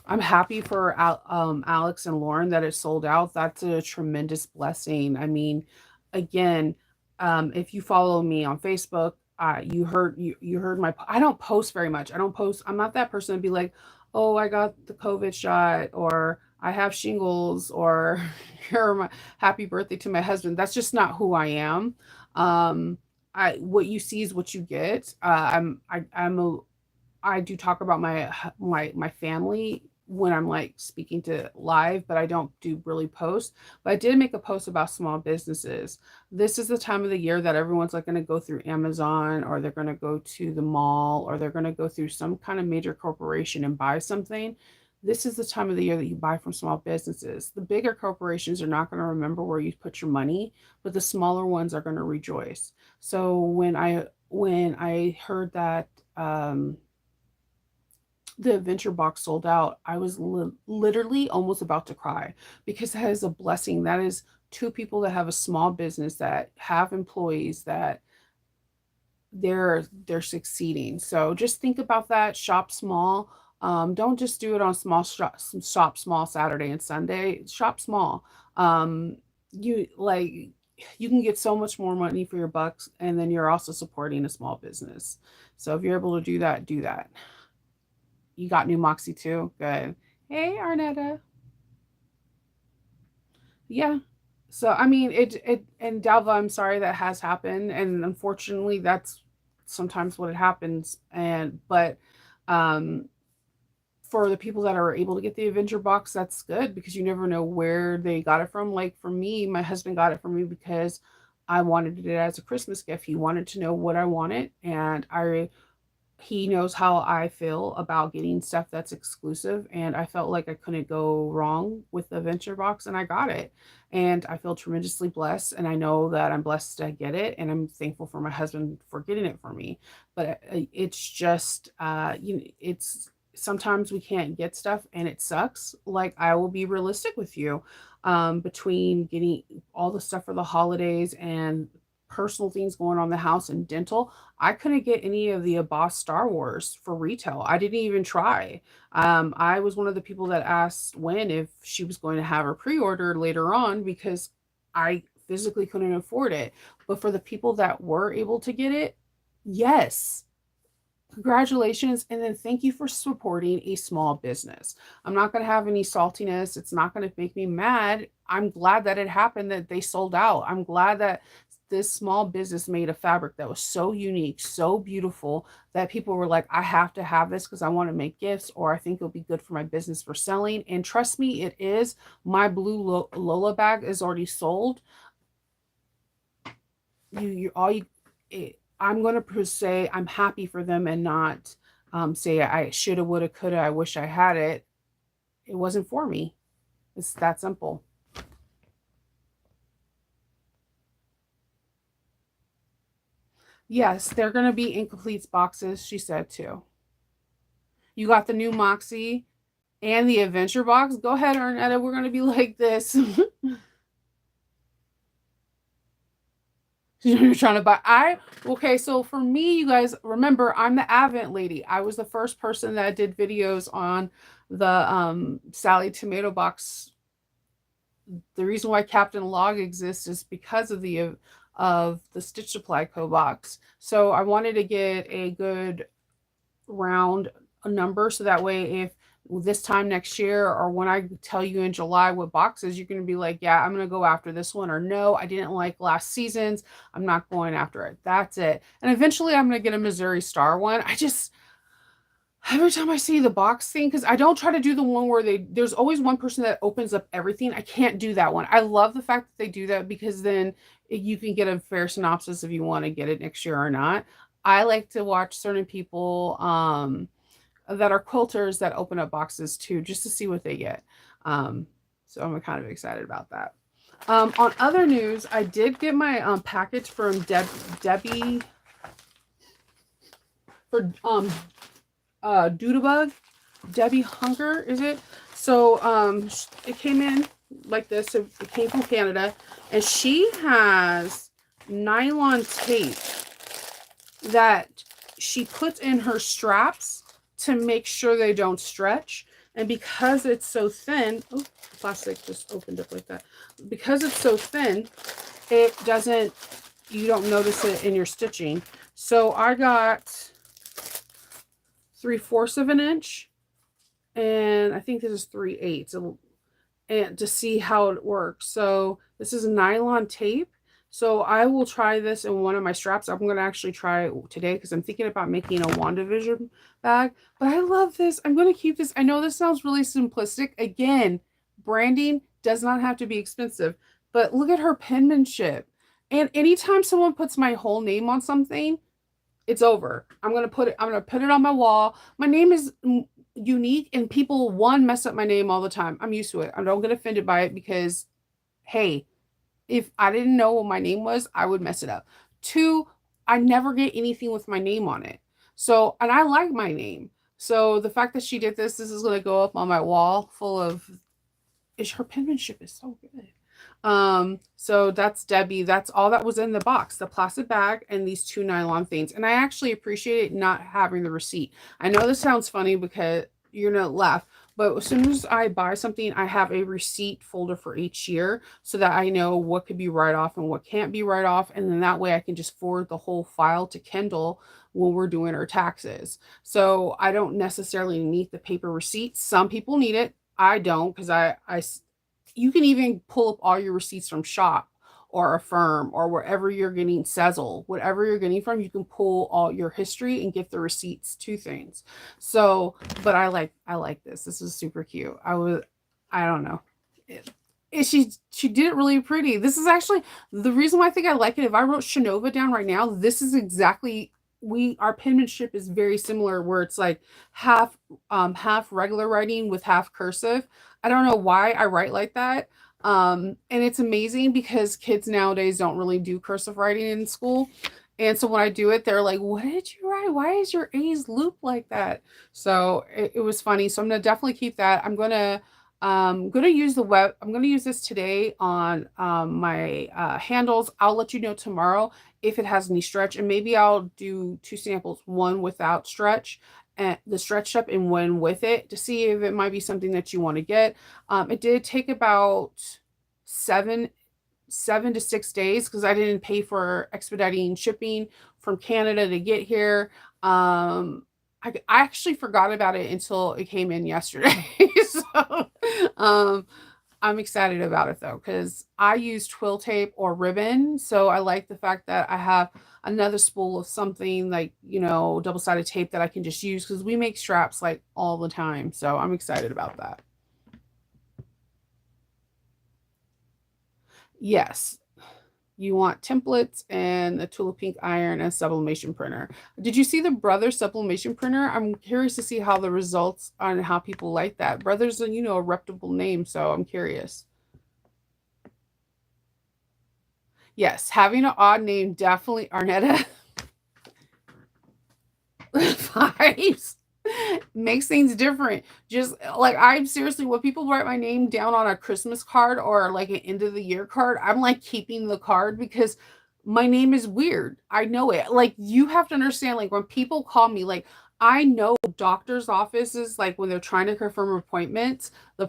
I'm happy for Alex and Lauren that it sold out. That's a tremendous blessing. I mean, again, if you follow me on Facebook, you heard my. I don't post very much. I don't post. I'm not that person to be like, oh, I got the COVID shot, or I have shingles, or here my happy birthday to my husband. That's just not who I am. I what you see is what you get. I do talk about my family when I'm like speaking to live, but I don't do really posts. But I did make a post about small businesses. This is the time of the year that everyone's like going to go through Amazon, or they're going to go to the mall, or they're going to go through some kind of major corporation and buy something. This is the time of the year that you buy from small businesses. The bigger corporations are not going to remember where you put your money, but the smaller ones are going to rejoice. So when I heard that the adventure box sold out, I was literally almost about to cry, because that is a blessing. That is two people that have a small business, that have employees, that they're succeeding. So just think about that. Shop small. Don't just do it on shop small Saturday and Sunday. Shop small. You like you can get so much more money for your bucks, and then you're also supporting a small business. So if you're able to do that, do that. You got new Moxie too? Good. Hey, Arnetta. Yeah. So I mean and Dalva, I'm sorry that has happened. And unfortunately that's sometimes what it happens. And but um for the people that are able to get the Avenger box, that's good, because you never know where they got it from. Like for me, my husband got it for me because I wanted it as a Christmas gift. He wanted to know what I wanted, and I he knows how I feel about getting stuff that's exclusive, and I felt like I couldn't go wrong with the Venture Box, and I got it. And I feel tremendously blessed, and I know that I'm blessed to get it, and I'm thankful for my husband for getting it for me. But it's just it's sometimes we can't get stuff and it sucks. Like, I will be realistic with you. Between getting all the stuff for the holidays and personal things going on in the house and dental, I couldn't get any of the Boss Star Wars for retail. I didn't even try. I was one of the people that asked Wen if she was going to have her pre-order later on, because I physically couldn't afford it. But for the people that were able to get it, yes, congratulations, and then thank you for supporting a small business. I'm not going to have any saltiness. It's not going to make me mad. I'm glad that it happened, that they sold out. I'm glad that this small business made a fabric that was so unique, so beautiful, that people were like, I have to have this because I want to make gifts, or I think it'll be good for my business for selling. And trust me, it is. My blue Lola bag is already sold. You all you I'm going to say I'm happy for them, and not say I shoulda, woulda, coulda, I wish I had it. It wasn't for me. It's that simple. Yes, they're going to be incomplete boxes, she said too. You got the new Moxie and the adventure box. Go ahead, Arnetta. We're going to be like this. You're trying to buy. Okay, so for me, you guys remember, I'm the Advent lady. I was the first person that did videos on the Sally tomato box. The reason why Captain Log exists is because of the Stitch Supply Co box. So I wanted to get a good round number, so that way if this time next year, or when I tell you in July what boxes, you're going to be like, yeah, I'm going to go after this one, or no, I didn't like last season's, I'm not going after it. That's it. And eventually I'm going to get a Missouri Star one. Every time I see the box thing, because I don't try to do the one where there's always one person that opens up everything. I can't do that one. I love the fact that they do that because then you can get a fair synopsis if you want to get it next year or not. I like to watch certain people that are quilters that open up boxes too, just to see what they get. Um, so I'm kind of excited about that. On other news, I did get my package from Debbie for Doodlebug. Debbie Hunker, is it? So it came in like this. So it came from Canada, and she has nylon tape that she puts in her straps to make sure they don't stretch. And because it's so thin, oh, plastic just opened up like that. Because it's so thin, it doesn't, you don't notice it in your stitching. So I got 3/4 of an inch, and I think this is 3/8, and to see how it works. So this is nylon tape. So I will try this in one of my straps. I'm going to actually try it today because I'm thinking about making a WandaVision bag. But I love this. I'm going to keep this. I know this sounds really simplistic. Again, branding does not have to be expensive. But look at her penmanship. And anytime someone puts my whole name on something, it's over. I'm going to put it on my wall. My name is unique, and people, one, mess up my name all the time. I'm used to it. I don't get offended by it because, hey, if I didn't know what my name was, I would mess it up. Two, I never get anything with my name on it. So, and I like my name. So the fact that she did this is going to go up on my wall full of, her penmanship is so good. So that's Debbie. That's all that was in the box, the plastic bag and these two nylon things. And I actually appreciate not having the receipt. I know this sounds funny because you're gonna laugh, but as soon as I buy something, I have a receipt folder for each year so that I know what could be write off and what can't be write off. And then that way I can just forward the whole file to Kendall when we're doing our taxes. So I don't necessarily need the paper receipt. Some people need it. I don't, because I you can even pull up all your receipts from Shop or Affirm or wherever you're getting Sezzle, whatever you're getting from, you can pull all your history and get the receipts to things. So, but I like this. This is super cute. I don't know. She did it really pretty. This is actually the reason why I think I like it. If I wrote Shinova down right now, this is exactly, our penmanship is very similar, where it's like half regular writing with half cursive. I don't know why I write like that. And it's amazing because kids nowadays don't really do cursive writing in school. And so when I do it, they're like, "What did you write? Why is your A's looped like that?" So it was funny. So I'm gonna definitely keep that. I'm gonna use the web. I'm gonna use this today on my handles. I'll let you know tomorrow if it has any stretch, and maybe I'll do two samples, one without stretch and the stretch up, and one with it, to see if it might be something that you want to get. It did take about seven 7 to 6 days because I didn't pay for expediting shipping from Canada to get here. I actually forgot about it until it came in yesterday. So um, I'm excited about it though because I use twill tape or ribbon. So I like the fact that I have another spool of something like, double-sided tape that I can just use because we make straps like all the time. So I'm excited about that. Yes. You want templates and a Tula Pink iron and sublimation printer. Did you see the Brothers sublimation printer? I'm curious to see how the results on how people like that. Brothers, a reputable name, so I'm curious. Yes, having an odd name, definitely Arnetta vibes makes things different. Just like, I'm seriously, when people write my name down on a Christmas card or like an end of the year card, I'm like keeping the card because my name is weird. I know it. Like, you have to understand, like when people call me, like, I know doctor's offices, like when they're trying to confirm appointments, the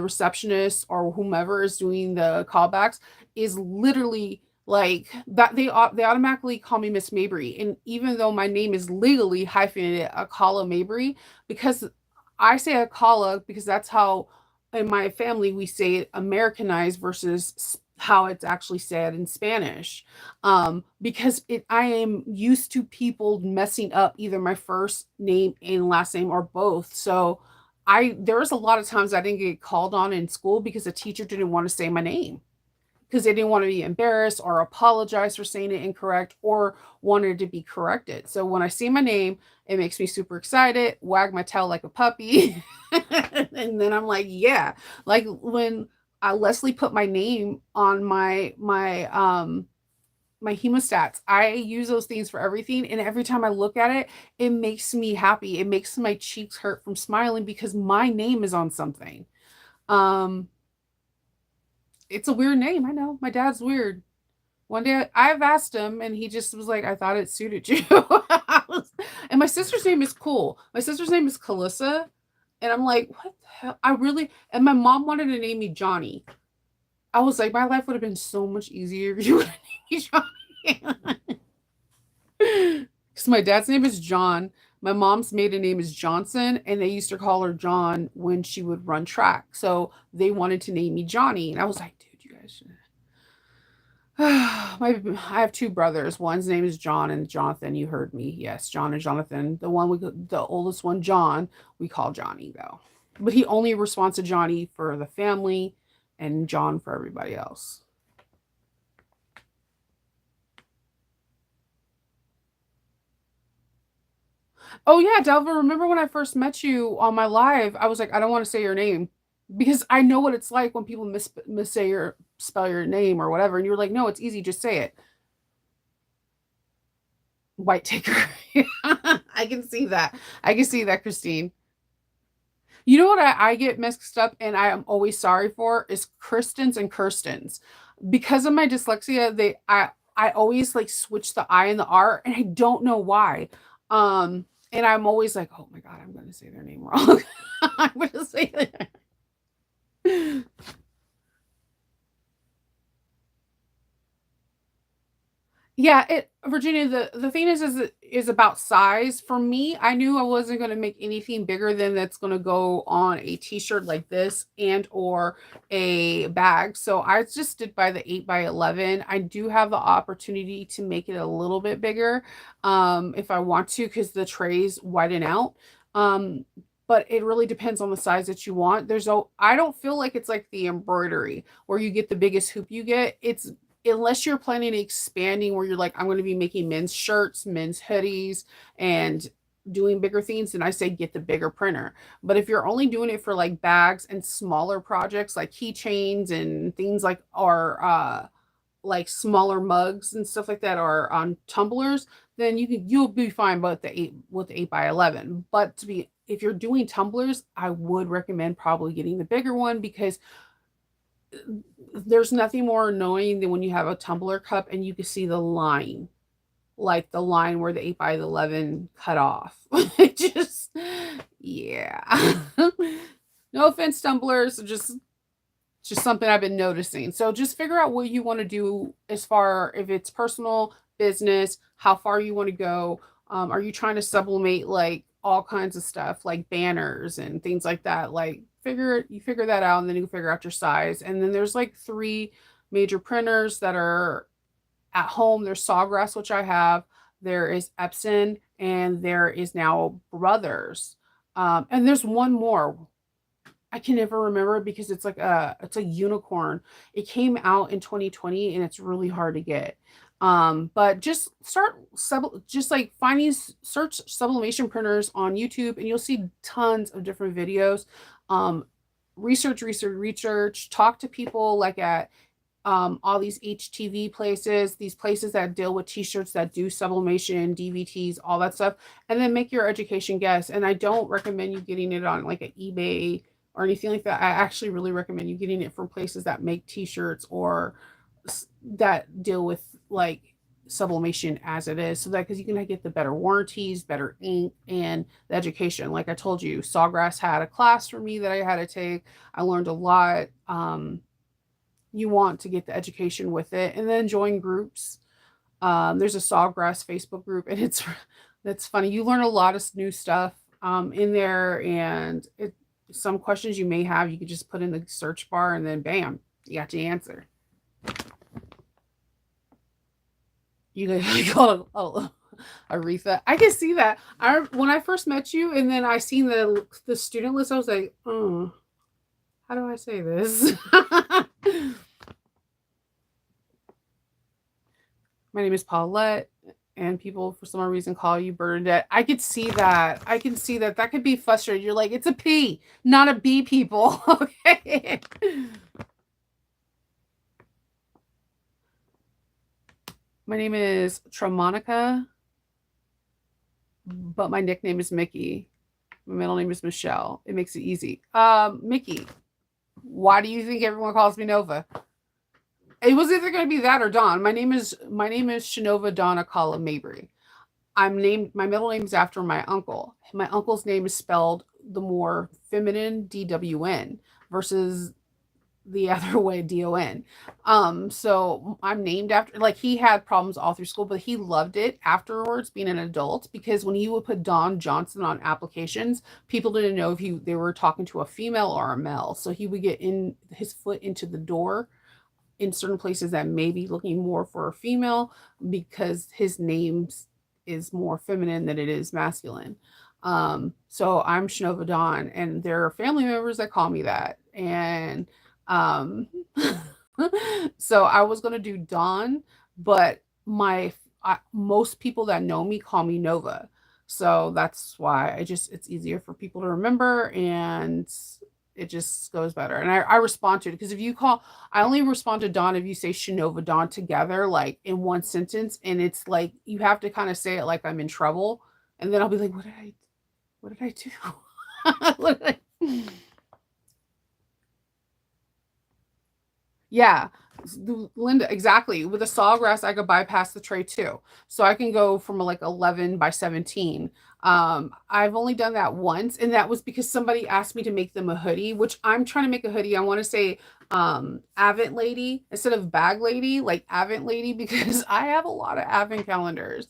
receptionist or whomever is doing the callbacks is literally like that. They automatically call me Miss Mabry, and even though my name is legally hyphenated Akala Mabry, because I say Akala because that's how in my family we say it Americanized versus how it's actually said in Spanish. Because I am used to people messing up either my first name and last name or both. So there was a lot of times I didn't get called on in school because the teacher didn't want to say my name because they didn't want to be embarrassed or apologize for saying it incorrect or wanted to be corrected. So when I see my name, it makes me super excited, wag my tail like a puppy. And then I'm like, yeah. Like when Leslie put my name on my hemostats. I use those things for everything. And every time I look at it, it makes me happy. It makes my cheeks hurt from smiling because my name is on something. Um, it's a weird name. I know. My dad's weird. One day I've asked him and he just was like, I thought it suited you. And my sister's name is cool. My sister's name is Calissa. And I'm like, what the hell? And my mom wanted to name me Johnny. I was like, my life would have been so much easier if you would have named me Johnny. Because my dad's name is John. My mom's maiden name is Johnson, and they used to call her John when she would run track. So they wanted to name me Johnny. And I was like, dude, you guys should. I have two brothers. One's name is John and Jonathan. You heard me. Yes, John and Jonathan. The oldest one, John, we call Johnny though. But he only responds to Johnny for the family and John for everybody else. Oh yeah, Delva, remember when I first met you on my live? I was like, I don't want to say your name because I know what it's like when people miss say your spell your name or whatever, and you were like, no, it's easy, just say it. White taker. I can see that. I can see that, Christine. You know what I get mixed up and I am always sorry for is Kristens and Kirstens. Because of my dyslexia, I always like switch the I and the R and I don't know why. And I'm always like, oh my God, I'm gonna say their name wrong. I'm gonna say that. Yeah, it Virginia, the thing is about size. For me, I knew I wasn't going to make anything bigger than that's going to go on a t-shirt like this and or a bag. So I just did by the 8 by 11. I do have the opportunity to make it a little bit bigger if I want to because the trays widen out. But it really depends on the size that you want. I don't feel like it's like the embroidery where you get the biggest hoop you get. It's unless you're planning on expanding where you're like, I'm going to be making men's shirts, men's hoodies, and doing bigger things, then I say get the bigger printer. But if you're only doing it for like bags and smaller projects like keychains and things like smaller mugs and stuff like that or on tumblers, then you'll be fine with the 8 by 11. But to be if you're doing tumblers, I would recommend probably getting the bigger one because there's nothing more annoying than when you have a tumbler cup and you can see the line, like the line where the 8 by 11 cut off. It just, yeah. No offense, tumblers, just something I've been noticing. So just figure out what you want to do as far if it's personal, business, how far you want to go. Are you trying to sublimate like all kinds of stuff like banners and things like that? Like figure that out and then you can figure out your size. And then there's like three major printers that are at home. There's Sawgrass, which I have. There is Epson, and there is now Brothers. And there's one more. I can never remember because it's a unicorn. It came out in 2020 and it's really hard to get. But just just like search sublimation printers on YouTube and you'll see tons of different videos. Um, research, talk to people like at all these HTV places, these places that deal with t-shirts that do sublimation, DVTs, all that stuff, and then make your education guess. And I don't recommend you getting it on like an eBay or anything like that. I actually really recommend you getting it from places that make t-shirts or that deal with like sublimation as it is so that because you can get the better warranties, better ink, and the education. Like I told you, Sawgrass had a class for me that I had to take. I learned a lot. You want to get the education with it and then join groups. There's a Sawgrass Facebook group and that's funny. You learn a lot of new stuff in there and some questions you may have, you could just put in the search bar and then bam, you got the answer. You call it Aretha. I can see that. When I first met you, and then I seen the student list, I was like, oh, how do I say this? My name is Paulette, and people for some reason call you Bernadette. I could see that. I can see that. That could be frustrating. You're like, it's a P, not a B, people. Okay. My name is Tremonica, but my nickname is Mickey. My middle name is Michelle. It makes it easy. Mickey, why do you think everyone calls me Nova? It was either going to be that or Dawn. My name is Shinova Dawn Akala Mabry. I'm named. My middle name is after my uncle. My uncle's name is spelled the more feminine DWN versus the other way DON. So I'm named after, like, he had problems all through school, but he loved it afterwards being an adult, because when he would put Don Johnson on applications, people didn't know if they were talking to a female or a male. So he would get in his foot into the door in certain places that may be looking more for a female, because his name is more feminine than it is masculine. So I'm Shinova Dawn, and there are family members that call me that. And um, so I was gonna do Dawn, but most people that know me call me Nova. So that's why it's easier for people to remember, and it just goes better. And I respond to it, because if you call, I only respond to Dawn if you say Shinova Dawn together, like in one sentence, and it's like you have to kind of say it like I'm in trouble, and then I'll be like, what did I do? What did I- Yeah, Linda, exactly. With a sawgrass, I could bypass the tray too. So I can go from like 11 by 17. I've only done that once, and that was because somebody asked me to make them a hoodie, which I'm trying to make a hoodie. I want to say Advent Lady instead of Bag Lady, like Advent Lady, because I have a lot of Advent calendars.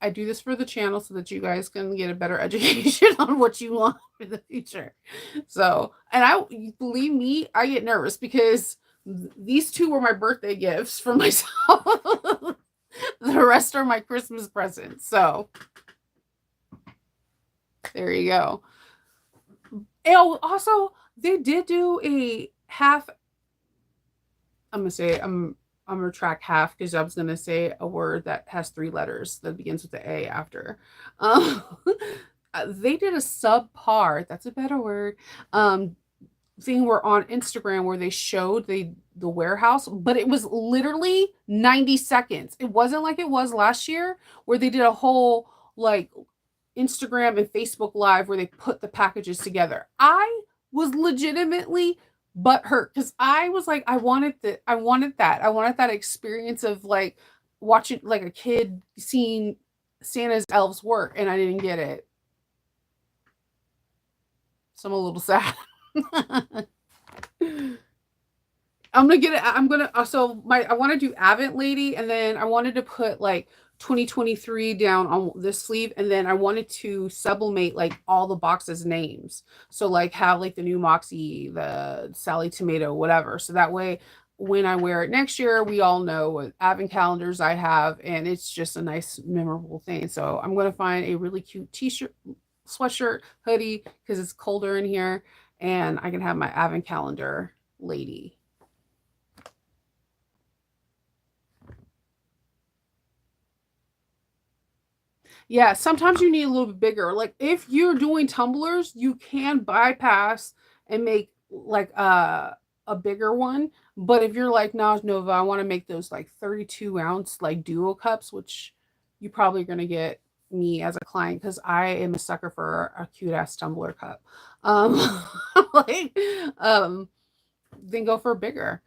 I do this for the channel so that you guys can get a better education on what you want for the future. So, and believe me, I get nervous because these two were my birthday gifts for myself. The rest are my Christmas presents. So, there you go. And also, they did do a half. I'm gonna say I'm gonna track half, because I was gonna say a word that has three letters that begins with the A after. Um, they did a subpar. That's a better word. Um, Thing where on Instagram where they showed the warehouse, but it was literally 90 seconds. It wasn't like it was last year where they did a whole like Instagram and Facebook live where they put the packages together. I was legitimately butthurt because I was like, I wanted that. I wanted that experience of like watching like a kid seeing Santa's elves work, and I didn't get it. So I'm a little sad. I'm gonna get it. I'm gonna so my I want to do Advent Lady, and then I wanted to put like 2023 down on this sleeve, and then I wanted to sublimate like all the boxes names. So like have like the new Moxie, the Sally Tomato, whatever. So that way when I wear it next year, we all know what Advent calendars I have, and it's just a nice memorable thing. So I'm gonna find a really cute t-shirt, sweatshirt, hoodie, because it's colder in here, and I can have my Advent calendar lady. Yeah, sometimes you need a little bit bigger. Like if you're doing tumblers, you can bypass and make like a bigger one. But if you're like Naj Nova, I want to make those like 32-ounce like duo cups, which you probably gonna get me as a client because I am a sucker for a cute ass tumbler cup. Um, like, um, then go for bigger.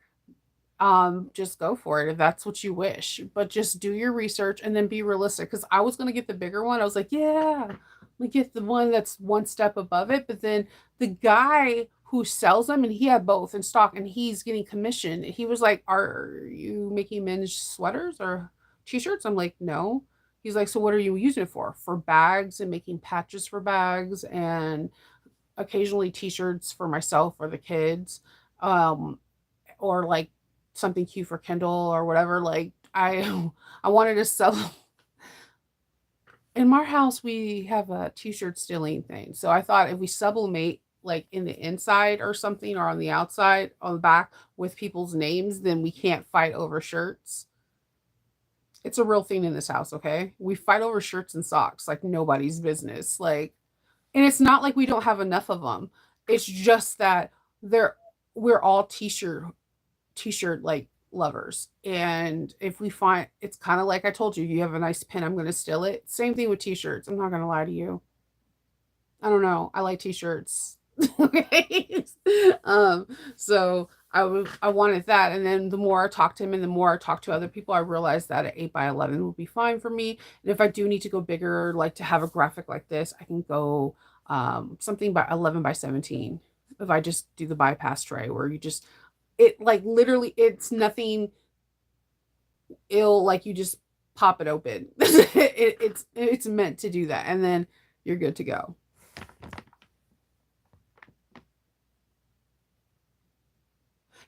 Just go for it if that's what you wish, but just do your research and then be realistic, because I was going to get the bigger one. I was like, yeah, we get the one that's one step above it, but then the guy who sells them, and he had both in stock and he's getting commission, he was like, are you making men's sweaters or t-shirts? I'm like, no. He's like, so what are you using it for bags and making patches for bags, and occasionally t-shirts for myself or the kids, um or like something cute for Kindle or whatever. Like I wanted to sell. In our house, we have a t-shirt stealing thing. So I thought if we sublimate like in the inside or something or on the outside, on the back with people's names, then we can't fight over shirts. It's a real thing in this house, okay? We fight over shirts and socks like nobody's business. Like, and it's not like we don't have enough of them. It's just that they're we're all t-shirt like lovers. And if we find, it's kind of like I told you, you have a nice pen, I'm going to steal it. Same thing with t-shirts. I'm not going to lie to you. I don't know. I like t-shirts. Okay. um so I wanted that, and then the more I talked to him and the more I talked to other people, I realized that an 8 by 11 would be fine for me. And if I do need to go bigger, like to have a graphic like this, I can go something by 11 by 17. If I just do the bypass tray where you just, it like literally, it's nothing ill, like you just pop it open. It's meant to do that, and then you're good to go.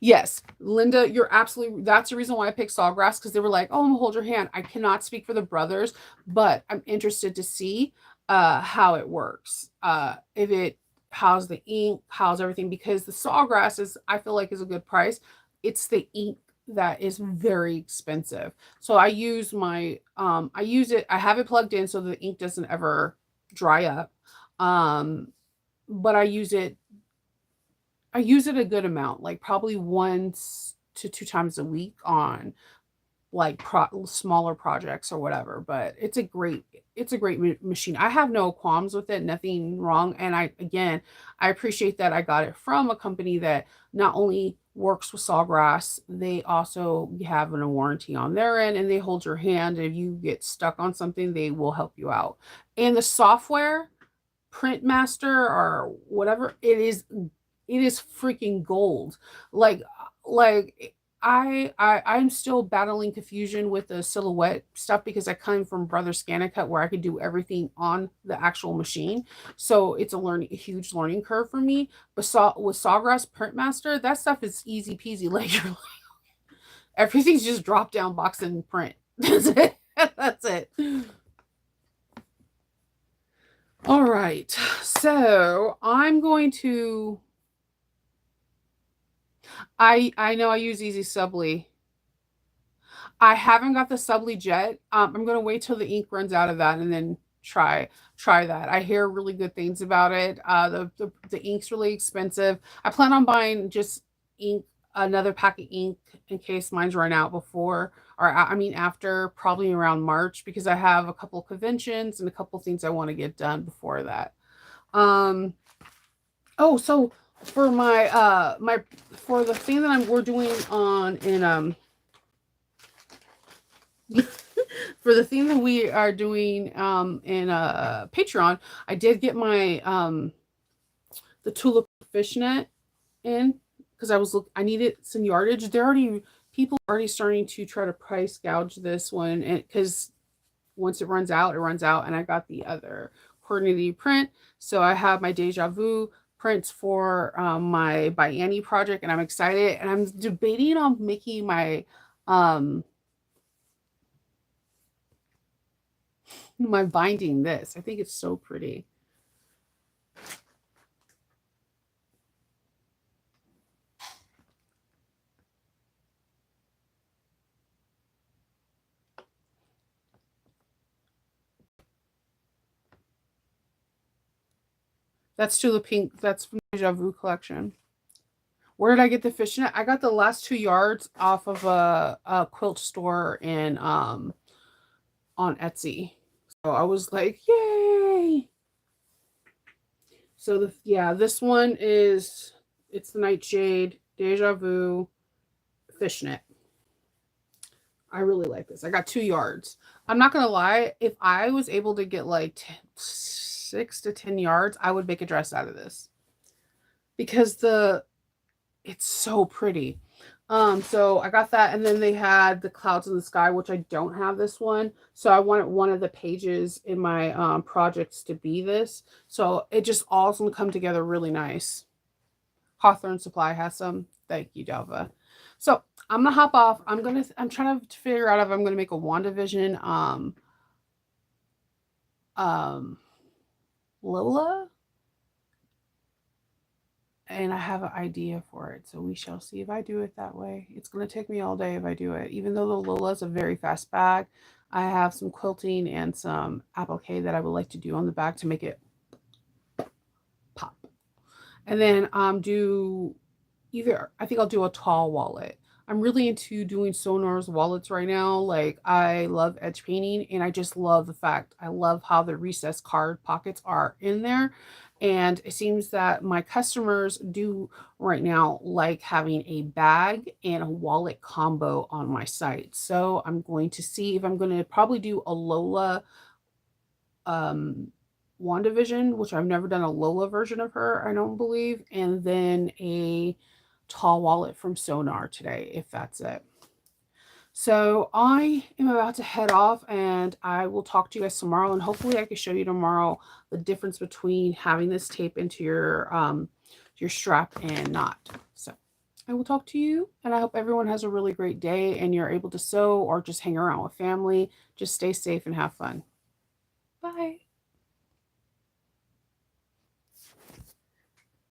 Yes, Linda, you're absolutely, that's the reason why I picked Sawgrass, because they were like, "Oh, I'm gonna hold your hand." I cannot speak for the brothers, but I'm interested to see how it works. If it, how's the ink, how's everything, because the Sawgrass is, I feel like, is a good price. It's the ink that is very expensive. So I use it, I have it plugged in so the ink doesn't ever dry up. Um but I use it a good amount, like probably once to two times a week on like smaller projects or whatever. But it's a great machine. I have no qualms with it, nothing wrong. And I, again, I appreciate that I got it from a company that not only works with Sawgrass, they also have a warranty on their end, and they hold your hand. If you get stuck on something, they will help you out. And the software, Printmaster or whatever, it is freaking gold. Like I'm still battling confusion with the silhouette stuff because I come from Brother Scanicut where I could do everything on the actual machine. So it's a huge learning curve for me. But with Sawgrass Printmaster, that stuff is easy peasy. Like everything's just drop down box and print. That's it. That's it. All right. So I'm going to, I know I use Easy Subly. I haven't got the Subly Jet. I'm gonna wait till the ink runs out of that and then try that. I hear really good things about it. The ink's really expensive. I plan on buying just ink, another pack of ink in case mine's run out before, or I mean after, probably around March, because I have a couple conventions and a couple things I want to get done before that. Um, oh, so for my for the thing that we're doing on in for the thing that we are doing in Patreon, I did get my the tulip fishnet in, because I needed some yardage. They're already, people are already starting to try to price gouge this one, and because once it runs out, it runs out. And I got the other coordinated print, so I have my Deja Vu prints for my by Annie project, and I'm excited. And I'm debating on making my binding this. I think it's so pretty. That's Tulip Pink. That's from the Deja Vu collection. Where did I get the fishnet? I got the last 2 yards off of a quilt store in on Etsy. So I was like, yay! So yeah, this one is, it's the Nightshade Deja Vu fishnet. I really like this. I got 2 yards. I'm not gonna lie, if I was able to get like 6 to 10 yards, I would make a dress out of this because it's so pretty. So I got that, and then they had the clouds in the sky, which I don't have this one. So I wanted one of the pages in my projects to be this. So it just all going to come together really nice. Hawthorne Supply has some. Thank you, Delva. So I'm gonna hop off. I'm trying to figure out if I'm gonna make a WandaVision um Lola, and I have an idea for it. So we shall see if I do it that way. It's gonna take me all day if I do it. Even though the Lola's a very fast bag, I have some quilting and some applique that I would like to do on the back to make it pop. And then do either, I think I'll do a tall wallet. I'm really into doing Sonar's wallets right now. Like, I love edge painting, and I just love the fact I love how the recessed card pockets are in there. And it seems that my customers do right now like having a bag and a wallet combo on my site. So I'm going to see if I'm going to probably do a Lola um WandaVision, which I've never done a Lola version of her, I don't believe, and then a tall wallet from Sonar today, if that's it. So I am about to head off, and I will talk to you guys tomorrow, and hopefully I can show you tomorrow the difference between having this tape into your strap and not. So I will talk to you, and I hope everyone has a really great day and you're able to sew or just hang around with family. Just stay safe and have fun. Bye.